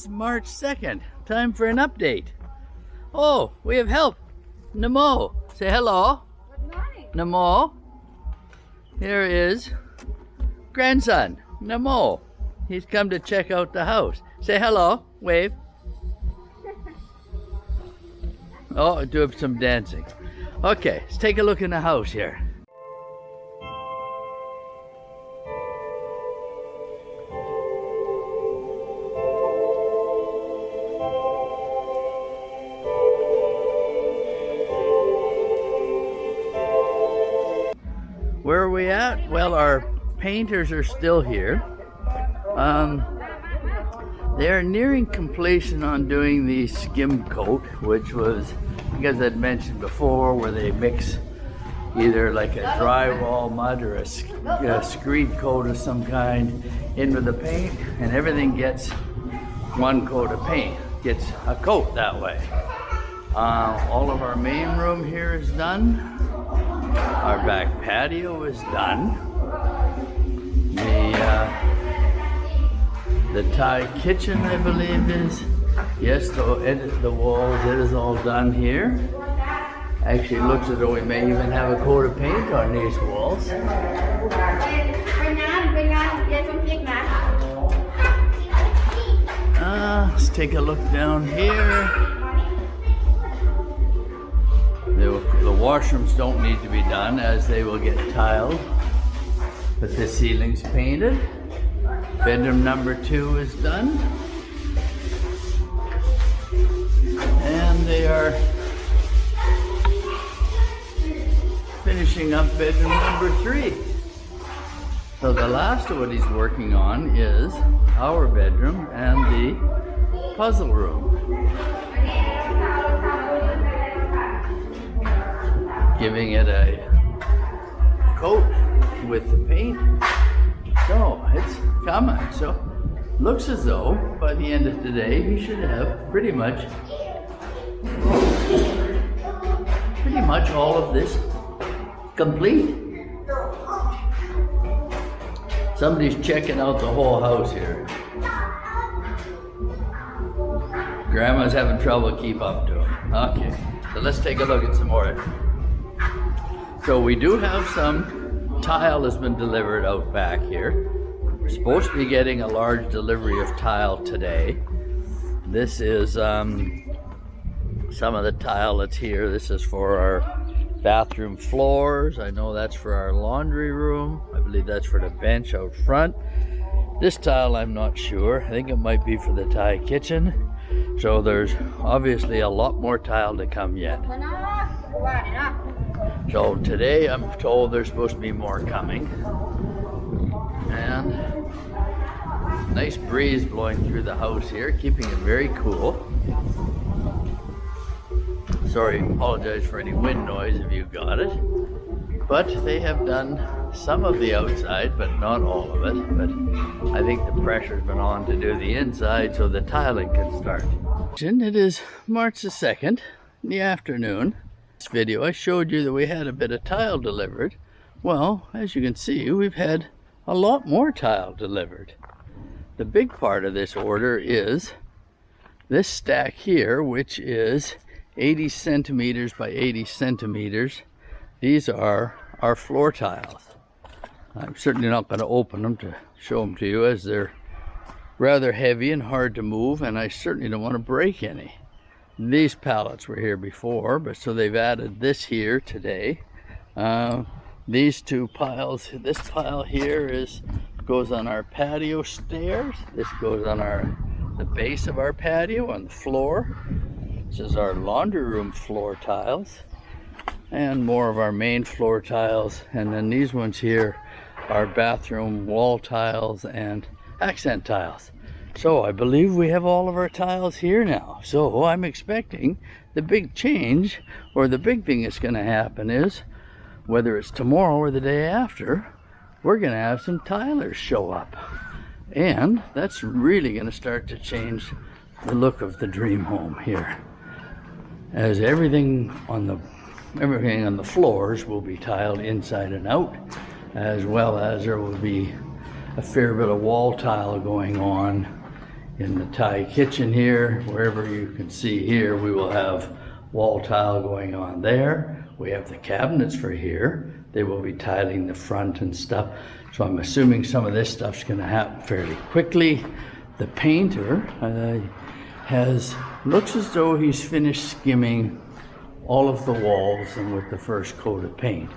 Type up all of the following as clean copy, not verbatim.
is March 2nd. Time for an update. Oh, we have help. Namo, say hello. Good morning. Namo. Here is grandson, Namo. He's come to check out the house. Say hello, wave. Oh, do some dancing. Okay, let's take a look in the house here. Where are we at? Well, our painters are still here. They're nearing completion on doing the skim coat, which was, as I'd mentioned before, where they mix either like a drywall mud or a screed coat of some kind in with the paint, and everything gets one coat of paint, gets a coat that way. All of our main room here is done. Our back patio is done. The Thai kitchen, I believe, is, yes, to edit the walls, it is all done here. Actually, looks as though we may even have a coat of paint on these walls. Let's take a look down here. The washrooms don't need to be done, as they will get tiled, but the ceiling's painted. Bedroom number 2 is done. And they are finishing up bedroom number 3. So the last of what he's working on is our bedroom and the puzzle room. Giving it a coat with the paint. So it's coming. So looks as though by the end of today he should have pretty much all of this complete. Somebody's checking out the whole house here. Grandma's having trouble keep up to him. Okay, so let's take a look at some more. So we do have some tile has been delivered out back here. We're supposed to be getting a large delivery of tile today. This is some of the tile that's here. This is for our bathroom floors. I know that's for our laundry room. I believe that's for the bench out front. This tile I'm not sure. I think it might be for the Thai kitchen. So there's obviously a lot more tile to come yet. So today I'm told there's supposed to be more coming. And nice breeze blowing through the house here, keeping it very cool. Sorry, apologize for any wind noise if you got it. But they have done some of the outside, but not all of it. But I think the pressure's been on to do the inside so the tiling can start. It is March the 2nd in the afternoon. This video I showed you that we had a bit of tile delivered. Well, as you can see, we've had a lot more tile delivered. The big part of this order is this stack here, which is 80 centimeters by 80 centimeters. These are our floor tiles. I'm certainly not going to open them to show them to you, as they're rather heavy and hard to move, and I certainly don't want to break any. These pallets were here before, but so they've added this here today. These two piles, this pile here goes on our patio stairs. This goes on the base of our patio on the floor. This is our laundry room floor tiles, and more of our main floor tiles. And then these ones here are bathroom wall tiles and accent tiles. So I believe we have all of our tiles here now. So I'm expecting the big change, or the big thing that's going to happen is, whether it's tomorrow or the day after, we're going to have some tilers show up. And that's really going to start to change the look of the dream home here, as everything on the floors will be tiled inside and out, as well as there will be a fair bit of wall tile going on In the Thai kitchen here, wherever you can see here, we will have wall tile going on there. We have the cabinets for here. They will be tiling the front and stuff. So I'm assuming some of this stuff's gonna happen fairly quickly. The painter looks as though he's finished skimming all of the walls and with the first coat of paint.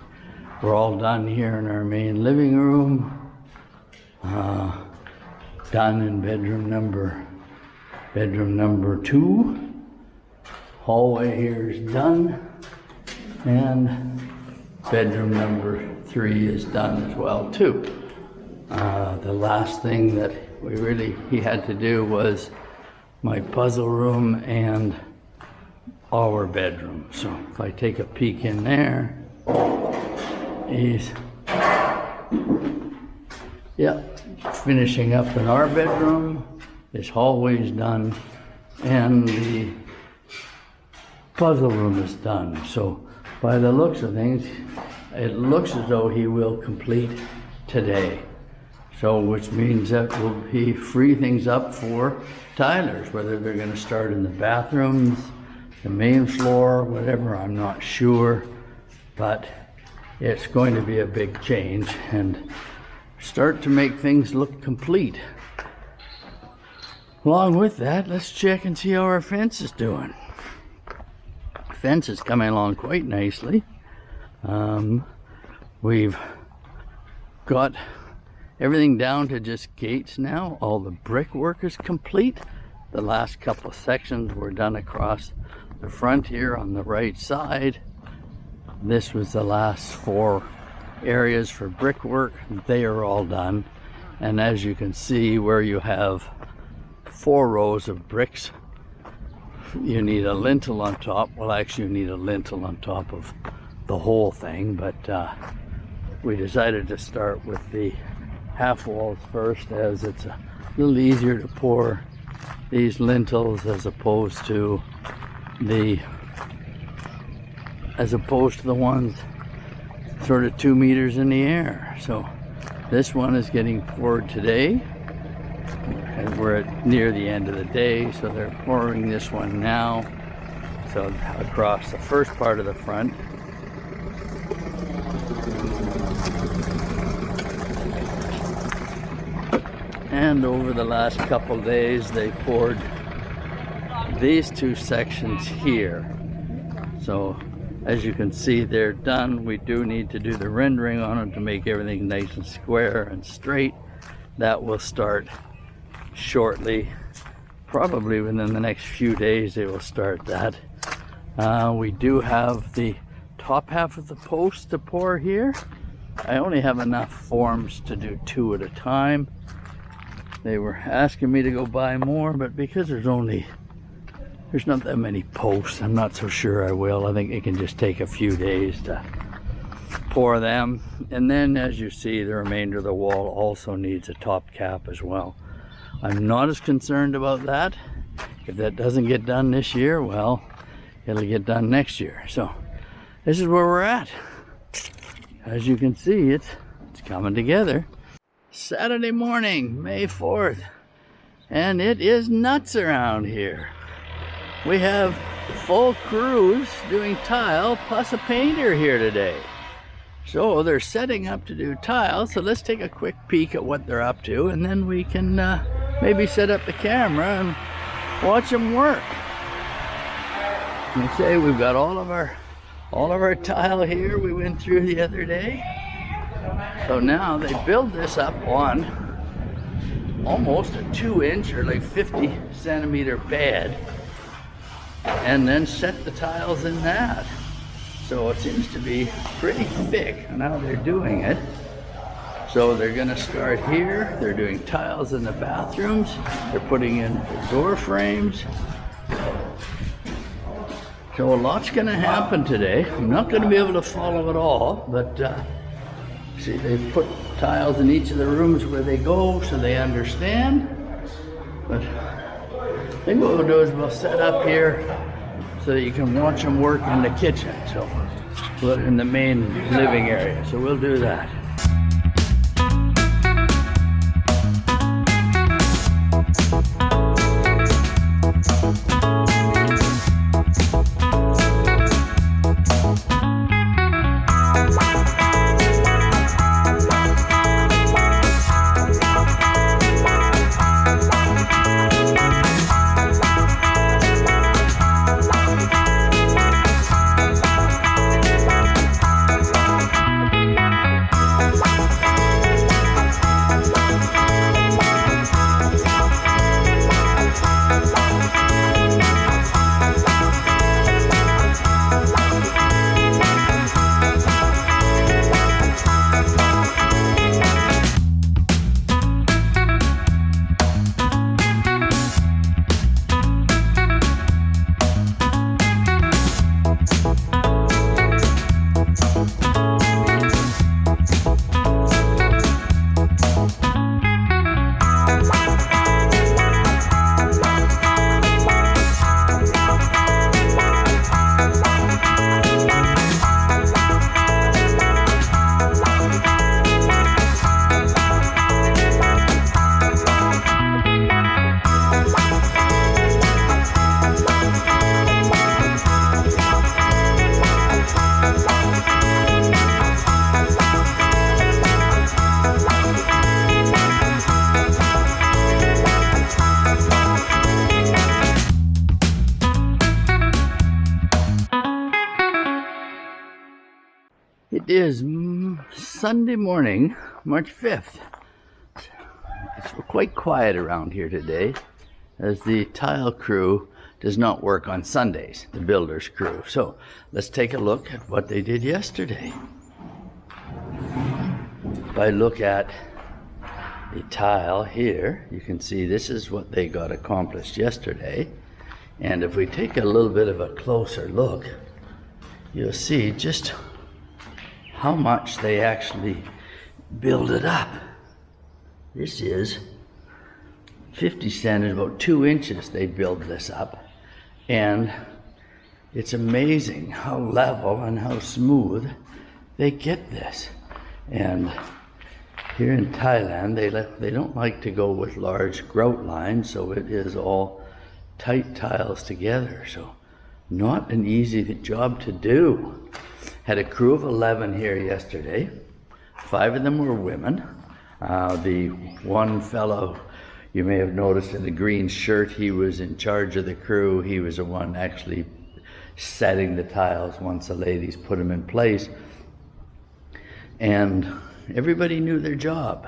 We're all done here in our main living room. Done in bedroom number 2. Hallway here is done, and bedroom number 3 is done as well too. The last thing that he had to do was my puzzle room and our bedroom. So if I take a peek in there, he's finishing up in our bedroom. This hallway is done, and the puzzle room is done. So by the looks of things, it looks as though he will complete today. So which means that he free things up for tilers, whether they're going to start in the bathrooms, the main floor, whatever, I'm not sure. But it's going to be a big change and start to make things look complete. Along with that, let's check and see how our fence is doing. Fence is coming along quite nicely. We've got everything down to just gates now. All the brickwork is complete. The last couple of sections were done across the front here on the right side. This was the last 4 areas for brickwork. They are all done. And as you can see, where you have 4 rows of bricks, you need a lintel on top. Well, actually you need a lintel on top of the whole thing, but we decided to start with the half walls first, as it's a little easier to pour these lintels as opposed to the ones sort of 2 meters in the air. So this one is getting poured today, and we're near the end of the day, so they're pouring this one now. So across the first part of the front. And over the last couple days, they poured these 2 sections here. So as you can see, they're done. We do need to do the rendering on them to make everything nice and square and straight. That will start shortly. Probably within the next few days they will start that. We do have the top half of the post to pour here. I only have enough forms to do 2 at a time. They were asking me to go buy more, but because there's not that many posts, I'm not so sure I will. I think it can just take a few days to pour them. And then as you see, the remainder of the wall also needs a top cap as well. I'm not as concerned about that. If that doesn't get done this year, well, it'll get done next year. So this is where we're at. As you can see, it's coming together. Saturday morning, May 4th, and it is nuts around here. We have full crews doing tile plus a painter here today. So they're setting up to do tile, so let's take a quick peek at what they're up to, and then we can maybe set up the camera and watch them work. You say we've got all of our tile here we went through the other day. So now they build this up on almost a 2-inch or like 50 centimeter bed, and then set the tiles in that. So it seems to be pretty thick on how they're doing it. So they're gonna start here. They're doing tiles in the bathrooms. They're putting in the door frames. So a lot's gonna happen today. I'm not gonna be able to follow it all, but see, they've put tiles in each of the rooms where they go so they understand. But I think what we'll do is we'll set up here so that you can watch them work in the kitchen. So in the main living area. So we'll do that. is Sunday morning, March 5th. It's quite quiet around here today, as the tile crew does not work on Sundays, the builder's crew. So let's take a look at what they did yesterday. If I look at the tile here, you can see this is what they got accomplished yesterday. And if we take a little bit of a closer look, you'll see just how much they actually build it up. This is 50 centimeters, about 2 inches they build this up. And it's amazing how level and how smooth they get this. And here in Thailand, they don't like to go with large grout lines, so it is all tight tiles together. So not an easy job to do. Had a crew of 11 here yesterday. 5 of them were women. The one fellow you may have noticed in the green shirt, he was in charge of the crew. He was the one actually setting the tiles once the ladies put them in place. And everybody knew their job.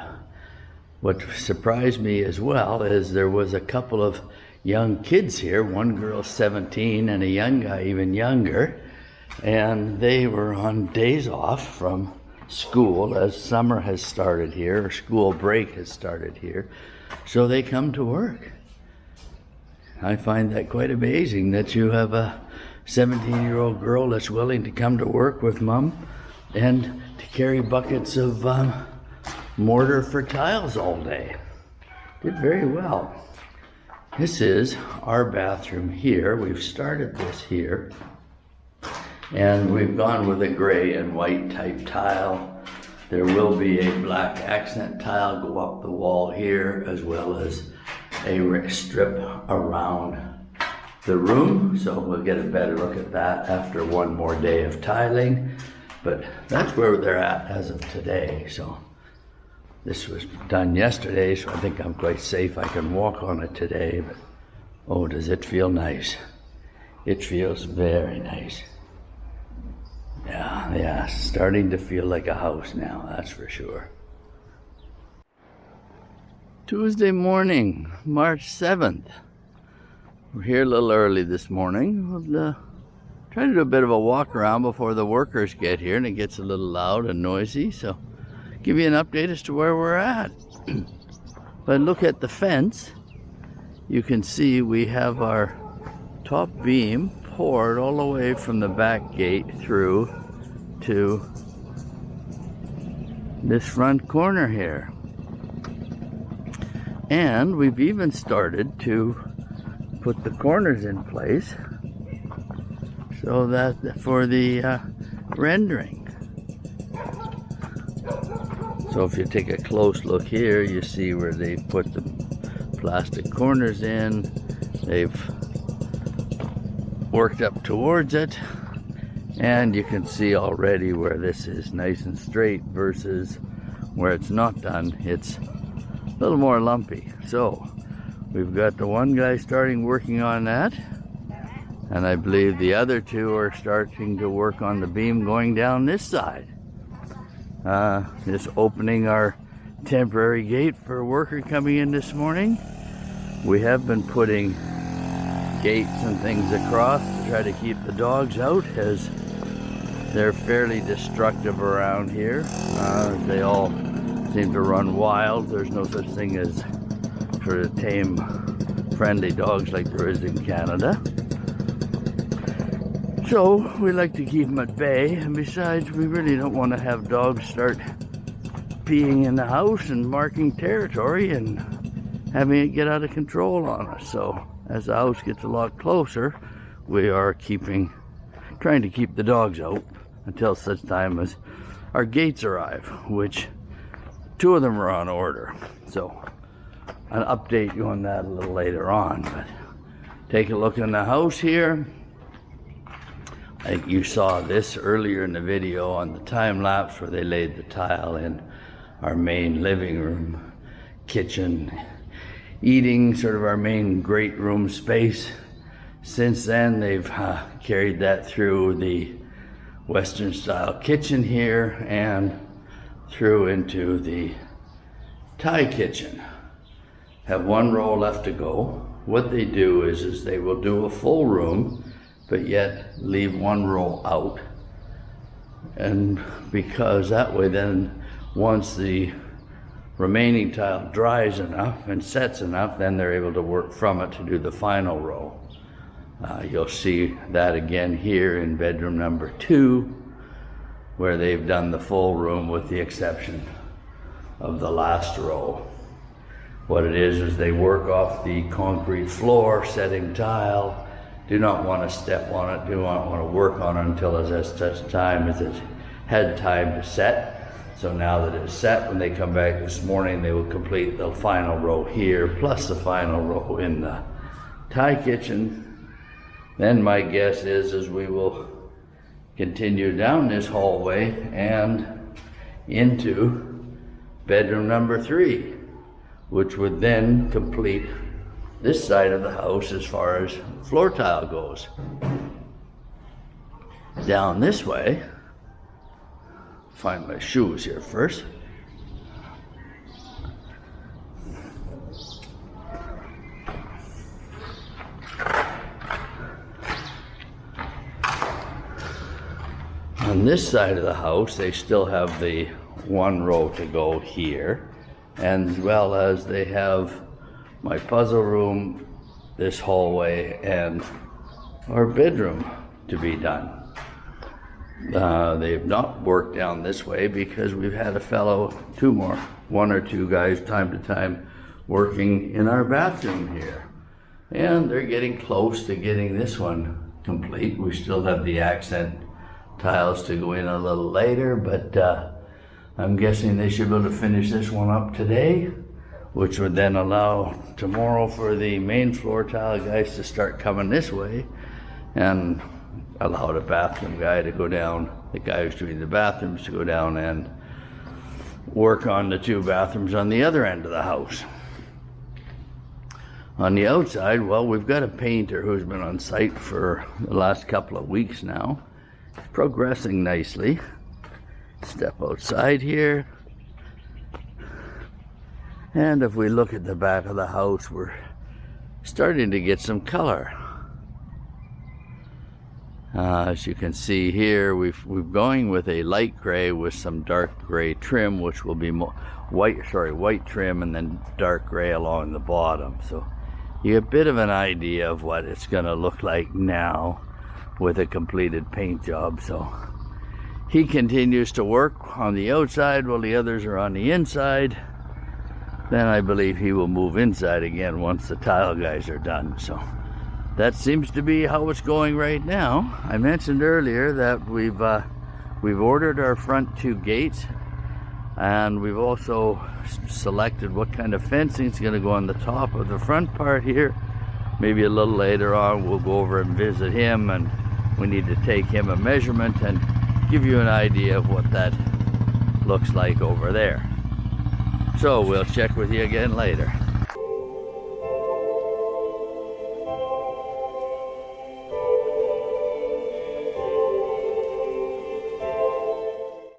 What surprised me as well is there was a couple of young kids here, one girl 17 and a young guy even younger, and they were on days off from school as summer has started here, or school break has started here, so they come to work. I find that quite amazing that you have a 17-year-old girl that's willing to come to work with mom and to carry buckets of mortar for tiles all day. Did very well. This is our bathroom here. We've started this here, and we've gone with a gray and white type tile. There will be a black accent tile go up the wall here, as well as a strip around the room. So we'll get a better look at that after one more day of tiling. But that's where they're at as of today. So this was done yesterday, so I think I'm quite safe. I can walk on it today, but oh, does it feel nice. It feels very nice. Yeah, starting to feel like a house now, that's for sure. Tuesday morning, March 7th. We're here a little early this morning. We'll try to do a bit of a walk around before the workers get here, and it gets a little loud and noisy, so give you an update as to where we're at. If I look at the fence, you can see we have our top beam poured all the way from the back gate through to this front corner here. And we've even started to put the corners in place so that for the rendering. So if you take a close look here, you see where they've put the plastic corners in. They've worked up towards it, and you can see already where this is nice and straight versus where it's not done. It's a little more lumpy. So we've got the one guy starting working on that, and I believe the other two are starting to work on the beam going down this side. Just opening our temporary gate for a worker coming in this morning. We have been putting gates and things across to try to keep the dogs out, as they're fairly destructive around here. They all seem to run wild. There's no such thing as sort of tame, friendly dogs like there is in Canada. So we like to keep them at bay, and besides, we really don't want to have dogs start peeing in the house and marking territory and having it get out of control on us. So as the house gets a lot closer, we are trying to keep the dogs out until such time as our gates arrive, which 2 of them are on order. So I'll update you on that a little later on. But take a look in the house here. I think you saw this earlier in the video on the time lapse where they laid the tile in our main living room, kitchen, eating, sort of our main great room space. Since then, they've carried that through the Western style kitchen here and through into the Thai kitchen. Have one row left to go. What they do is they will do a full room, but yet leave one row out. And because that way then, once the remaining tile dries enough and sets enough, then they're able to work from it to do the final row. You'll see that again here in bedroom number 2, where they've done the full room with the exception of the last row. What it is they work off the concrete floor, setting tile, do not want to step on it, do not want to work on it until it's such time as it had time to set. So now that it's set, when they come back this morning, they will complete the final row here, plus the final row in the Thai kitchen. Then my guess is we will continue down this hallway and into bedroom number 3, which would then complete this side of the house as far as floor tile goes. Down this way, find my shoes here first. On this side of the house, they still have the one row to go here, as well as they have my puzzle room, this hallway, and our bedroom to be done. They've not worked down this way because we've had a fellow, one or two guys time to time working in our bathroom here. And they're getting close to getting this one complete. We still have the accent tiles to go in a little later, but I'm guessing they should be able to finish this one up today, which would then allow tomorrow for the main floor tile guys to start coming this way and allow the bathroom guy to go down, the guy who's doing the bathrooms to go down and work on the 2 bathrooms on the other end of the house. On the outside, well, we've got a painter who's been on site for the last couple of weeks now. It's progressing nicely. Step outside here. And if we look at the back of the house, we're starting to get some color. As you can see here, we're going with a light gray with some dark gray trim, which will be white trim and then dark gray along the bottom. So you get a bit of an idea of what it's going to look like now with a completed paint job. So he continues to work on the outside while the others are on the inside. Then I believe he will move inside again once the tile guys are done. So that seems to be how it's going right now. I mentioned earlier that we've ordered our front 2 gates, and we've also selected what kind of fencing is going to go on the top of the front part here. Maybe a little later on we'll go over and visit him, and we need to take him a measurement and give you an idea of what that looks like over there. So we'll check with you again later.